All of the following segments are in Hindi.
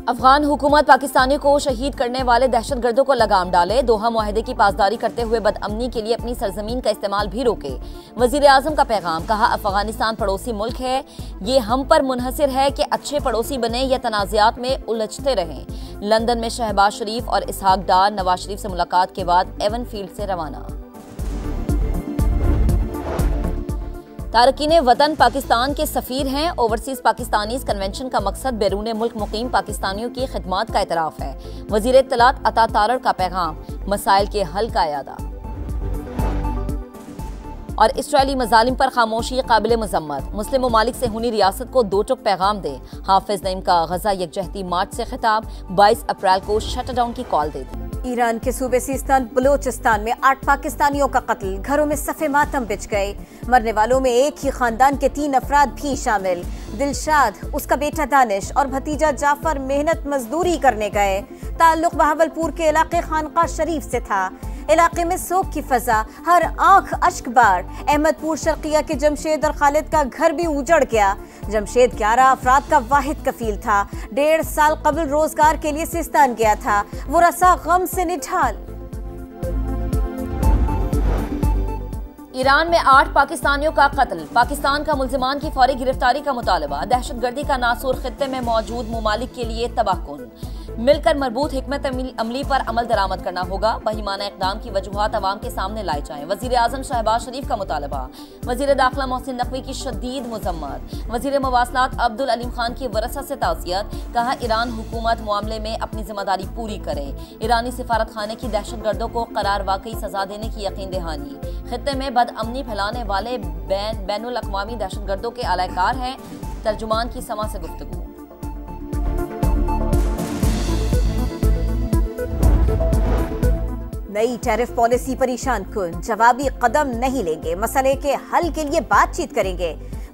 अफगान हुकूमत पाकिस्तानियों को शहीद करने वाले दहशतगर्दों को लगाम डाले, दोहा मुआहदे की पासदारी करते हुए बदअमनी के लिए अपनी सरजमीन का इस्तेमाल भी रोके। वजीर आजम का पैगाम, कहा अफगानिस्तान पड़ोसी मुल्क है, ये हम पर मुनहसिर है कि अच्छे पड़ोसी बने या तनाज़ात में उलझते रहें। लंदन में शहबाज शरीफ और इसहाक डार नवाज शरीफ से मुलाकात के बाद एवन फील्ड से रवाना। तारकीन वतन पाकिस्तान के सफीर हैं। ओवरसीज पाकिस्तानीज कन्वेंशन का मकसद बैरून मुल्क मुकीम पाकिस्तानियों की खिदमात का एतराफ़ है। वज़ीर इत्तलात अता तारड़ का पैगाम, मसाइल के हल का यादा। और इसराइली मजालिम पर खामोशी काबिल मजम्मत, मुस्लिम ममालिक से हुनी रियासत को दो टुक पैगाम दे। हाफिज नईम का गजा यकजहती मार्च से खिताब, 22 अप्रैल को शटडाउन की कॉल दे दी। ईरान के सूबे सिस्तान बलोचिस्तान में 8 पाकिस्तानियों का कत्ल, घरों में सफ़े मातम बिछ गए। मरने वालों में एक ही खानदान के 3 अफराद भी शामिल। दिलशाद, उसका बेटा दानिश और भतीजा जाफर मेहनत मजदूरी करने गए। ताल्लुक बहावलपुर के इलाके खानका शरीफ से था। इलाके में सोग की फजा, हर आंख अश्कबार। अहमदपुर शर्किया के जमशेद और खालिद का घर भी उजड़ गया। जमशेद 11 अफराद का वाहिद कफील था। 1.5 साल कबल रोजगार के लिए सिस्तान गया था। वो रसा गम से निढाल। ईरान में 8 पाकिस्तानियों का कत्ल, पाकिस्तान का मुल्जिमान की फौरी गिरफ्तारी का मुतालबा। दहशतगर्दी का नासूर खित्ते में मौजूद ममालिक के लिए तबाहकुन। मिलकर मरबूत हिकमत अमली पर अमल दरामद करना होगा। बहिमाना इक़दाम की वजूहात अवाम के सामने लाई जाएं। वज़ीर आज़म शहबाज शरीफ का मुतालबा। वज़ीर दाखिला मोहसिन नकवी की शदीद मज़म्मत। वज़ीर मवासलात अब्दुल अलीम खान की वरसा से ताज़ियत, कहा ईरान हुकूमत मामले में अपनी जिम्मेदारी पूरी करे। ईरानी सिफारत खाने की दहशतगर्दों को करार वाकई सजा देने की यकीन दहानी। खित्ते में बदअमनी फैलाने वाले बैनुल अक़वामी दहशतगर्दों के अलाकार हैं। तर्जुमान की समा से गुफ्तगू। नई टैरिफ पॉलिसी परेशान कुन, जवाबी कदम नहीं लेंगे, मसले के हल के लिए बातचीत करेंगे।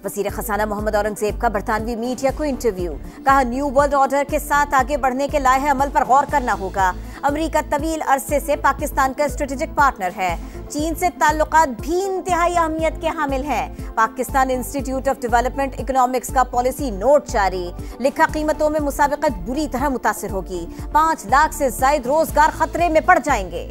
वजीर खजाना मोहम्मद औरंगजेब का बरतानवी मीडिया को इंटरव्यू, कहा न्यू वर्ल्ड ऑर्डर के साथ आगे बढ़ने के लाहे अमल पर गौर करना होगा। अमेरिका तवील अरसे से पाकिस्तान का स्ट्रेटेजिक पार्टनर है। चीन से ताल्लुकात भी इंतहाई अहमियत के हामिल हैं। Pakistan institute of development economics का पॉलिसी नोट जारी, लिखा कीमतों में मुसाबिकत बुरी तरह मुतासिर होगी। 5 लाख से ज्यादा रोजगार खतरे में पड़ जाएंगे।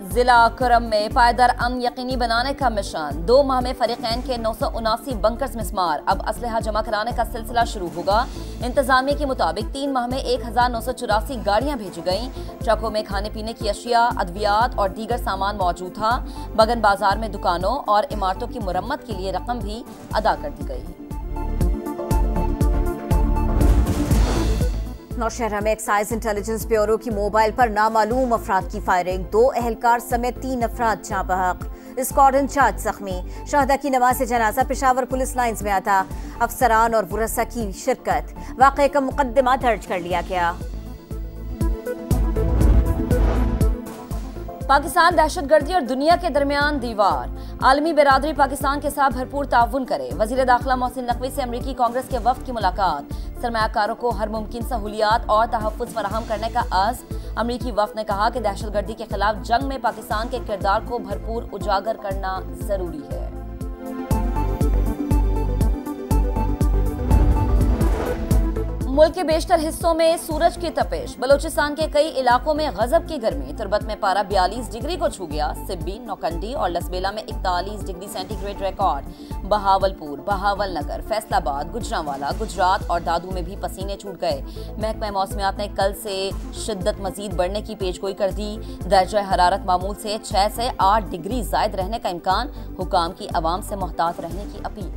जिला करम में पायदार अमन यकीनी बनाने का मिशन। 2 माह में फरीकैन के 979 बंकर्स मिस्मार। अब असलहा जमा कराने का सिलसिला शुरू होगा। इंतजामिया के मुताबिक 3 माह में 1984 गाड़ियां भेजी गईं। ट्रकों में खाने पीने की अशिया, अद्वियात और दीगर सामान मौजूद था। बगन बाजार में दुकानों और इमारतों की मुरम्मत के लिए रकम भी अदा कर दी गई। नौशहरा में एक्साइज इंटेलिजेंस ब्यूरो की मोबाइल पर नामालूम अफराद की फायरिंग, 2 एहलकार समेत 3 अफराद जाँ बहक। स्क्वाड इंचार्ज जख्मी। शहदा की नमाज जनाजा पेशावर पुलिस लाइंस में आता। अफसरान और वरसा की शिरकत। वाक़े का मुकदमा दर्ज कर लिया गया। पाकिस्तान दहशतगर्दी और दुनिया के दरमियान दीवार, आलमी बिरादरी पाकिस्तान के साथ भरपूर ताउन करे। वजीर दाखिला मोहसिन नकवी से अमरीकी कांग्रेस के वफ्द की मुलाकात। सरमायाकारों को हर मुमकिन सहूलियात और तहफ़्फ़ुज़ फराहम करने का अज़्म। अमरीकी वफ्द ने कहा कि दहशतगर्दी के खिलाफ जंग में पाकिस्तान के किरदार को भरपूर उजागर करना जरूरी है। मुल्क के बेशतर हिस्सों में सूरज की तपिश, बलोचिस्तान के कई इलाकों में गजब की गर्मी। तुरबत में पारा 42 डिग्री को छू गया। सिब्बी, नौकंडी और लसबेला में 41 degree centigrade record. Bahawalpur, Bahawalnagar, Faisalabad, Gujranwala, Gujarat और दादू में भी पसीने छूट गए। महकमा मौसमियात ने कल से शिद्दत मजीद बढ़ने की पेशगोई कर दी। दर्जा हरारत मामूल से 6 से 8 डिग्री जायद रहने का इम्कान। हुकाम की अवाम से मोहतात रहने की अपील।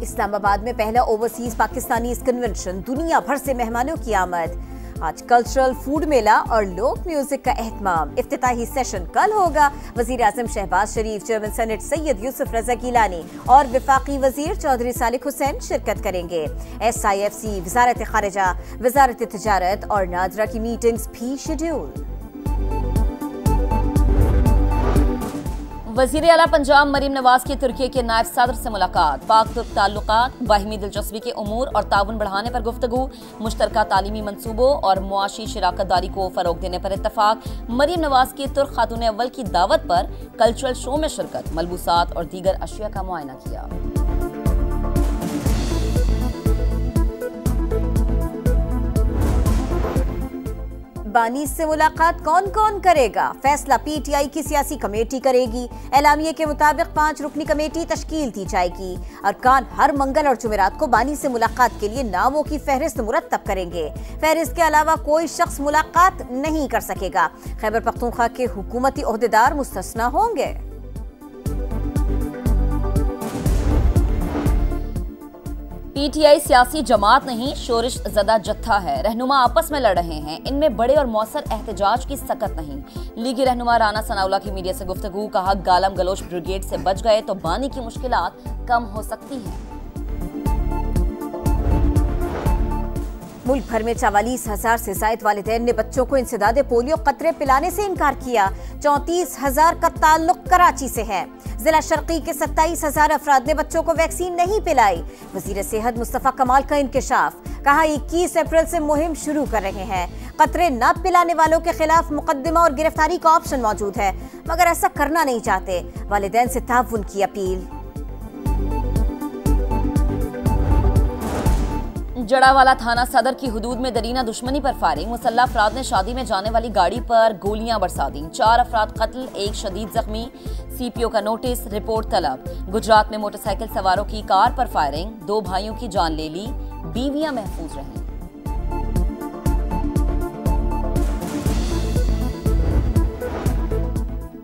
इस्लामाबाद में पहला ओवरसीज पाकिस्तानी कन्वेंशन, दुनिया भर से मेहमानों की आमद। आज कल्चरल फूड मेला और लोक म्यूजिक का एहतमाम। इफ्तिताही सेशन कल होगा। वजीर आजम शहबाज शरीफ, चेयरमैन सेनेट सैयद यूसुफ रजा गिलानी और विफाकी वजीर चौधरी सालिक हुसैन शिरकत करेंगे। SIFC, वजारत खारिजा, वजारत तिजारत और नादरा की मीटिंग्स भी शेड्यूल। वजीर आला पंजाब मरीम नवाज की तुर्की के नायब सदर से मुलाकात। पाक तुर्क ताल्लुकात, बाहिमी दिलचस्पी के उमूर और ताउन बढ़ाने पर गुफ्तगू। मुश्तरका तालीमी मंसूबों और मुआशी शराकतदारी को फरोग देने पर इत्तफाक। मरीम नवाज की तुर्क खातून अव्वल की दावत पर कल्चरल शो में शिरकत। मलबूसात और दीगर अशिया का मुआयना किया। बानी से मुलाकात कौन कौन करेगा? फैसला पीटीआई की सियासी कमेटी करेगी। एलामिये के मुताबिक 5 रुकनी कमेटी तश्कील दी जाएगी। अरकान हर मंगल और जुमेरात को बानी से मुलाकात के लिए नामों की फहरिस्त मुरत्तब करेंगे। फहरिस्त के अलावा कोई शख्स मुलाकात नहीं कर सकेगा। खैबर पख्तूनख्वा के हुकूमती ओहदेदार मुस्तस्ना होंगे। पीटीआई सियासी जमात नहीं, शोरिश ज़दा जत्था है। रहनुमा आपस में लड़ रहे हैं, इनमें बड़े और मौसर एहतजाज की सकत नहीं। लीगी रहनुमा राना सनाउल्लाह की मीडिया से गुफ्तगू। कहा, गालम गलोच ब्रिगेड से बच गए तो बानी की मुश्किलात कम हो सकती हैं। मुल्क भर में 44,000 से जायद वालिदैन ने बच्चों को इंसदादे पोलियो कतरे पिलाने से इनकार किया। 34,000 का ताल्लुक कराची से है। जिला शर्की के 27,000 अफराद ने बच्चों को वैक्सीन नहीं पिलाई। वजीर सेहत मुस्तफा कमाल का इंकशाफ। कहा, 21 अप्रैल से मुहिम शुरू कर रहे हैं। कतरे न पिलाने वालों के खिलाफ मुकदमा और गिरफ्तारी का ऑप्शन मौजूद है, मगर ऐसा करना नहीं चाहते। वालिदैन से ताउन की अपील। जड़ावाला थाना सदर की हुदूद में दरीना दुश्मनी पर फायरिंग। मुसल्लह अफराद ने शादी में जाने वाली गाड़ी पर गोलियां बरसा दी। 4 अफराद कत्ल, 1 शदीद जख्मी। सीपीओ का नोटिस, रिपोर्ट तलब। गुजरात में मोटरसाइकिल सवारों की कार पर फायरिंग, 2 भाइयों की जान ले ली, बीवियां महफूज रहीं।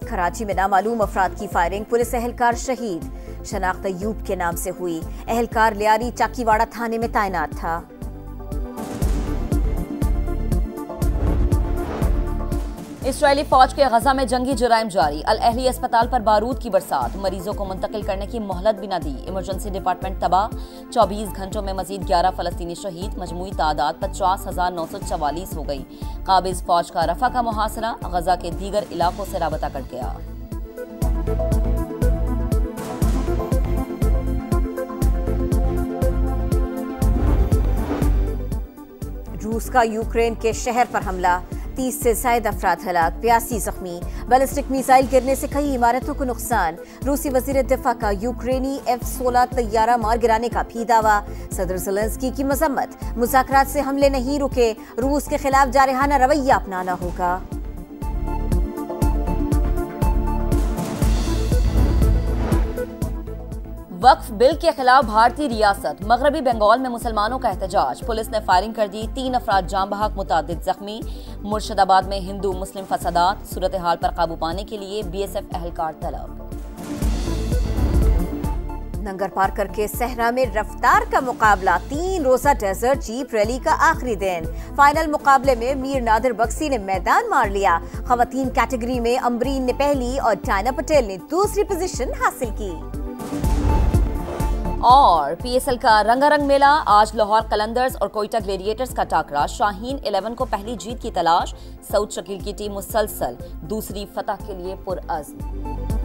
कराची में नामालूम अफराद की फायरिंग, पुलिस एहलकार शहीद। शनाख्त अयूब के नाम से हुई। एहलकार लियारी चाकीवाड़ा थाने में तैनात था। इस्राएली फौज के गजा में जंगी जुराइम जारी। अल अहली अस्पताल पर बारूद की बरसात। मरीजों को मुंतकिल करने की मोहलत भी न दी। इमरजेंसी डिपार्टमेंट तबाह। 24 घंटों में मजीद 11 फलस्तीनी शहीद। मजमूई तादाद 50,944 हो गई। काबिज फौज का रफा का मुहासरा। गजा के दीगर इलाकों से राबता कट गया। रूस का यूक्रेन के शहर पर हमला। 30 से ज्यादा अफराद हलाक, 82 जख्मी। बैलिस्टिक मिसाइल गिरने से कई इमारतों को नुकसान। रूसी वजीर दिफा का यूक्रेनी F-16 तैयारा मार गिराने का भी दावा। सदर ज़ेलेंस्की की मजम्मत। मुज़ाकरात से हमले नहीं रुके, रूस के खिलाफ जारहाना रवैया अपनाना होगा। वक्फ बिल के खिलाफ भारतीय रियासत। मगरबी बंगाल में मुसलमानों का एहतजाज। पुलिस ने फायरिंग कर दी, 3 अफराद जाम बहक, मुतादिद जख्मी। मुर्शिदाबाद में हिंदू मुस्लिम फसादात। सूरत हाल पर काबू पाने के लिए BSF एहलकार तलब। नंगर पार करके सहरा में रफ्तार का मुकाबला। 3 रोजा डेजर्ट जीप रैली का आखिरी दिन। फाइनल मुकाबले में मीर नादिर बख्शी ने मैदान मार लिया। खवातीन कैटेगरी में अम्बरीन ने पहली और टाइना पटेल ने दूसरी पोजीशन हासिल की। और PSL का रंगारंग मेला। आज लाहौर कलंदर्स और कोयटा ग्लेडिएटर्स का टाकरा। शाहीन 11 को पहली जीत की तलाश। सऊद शकील की टीम मुसलसल दूसरी फतह के लिए पुरअज़्म।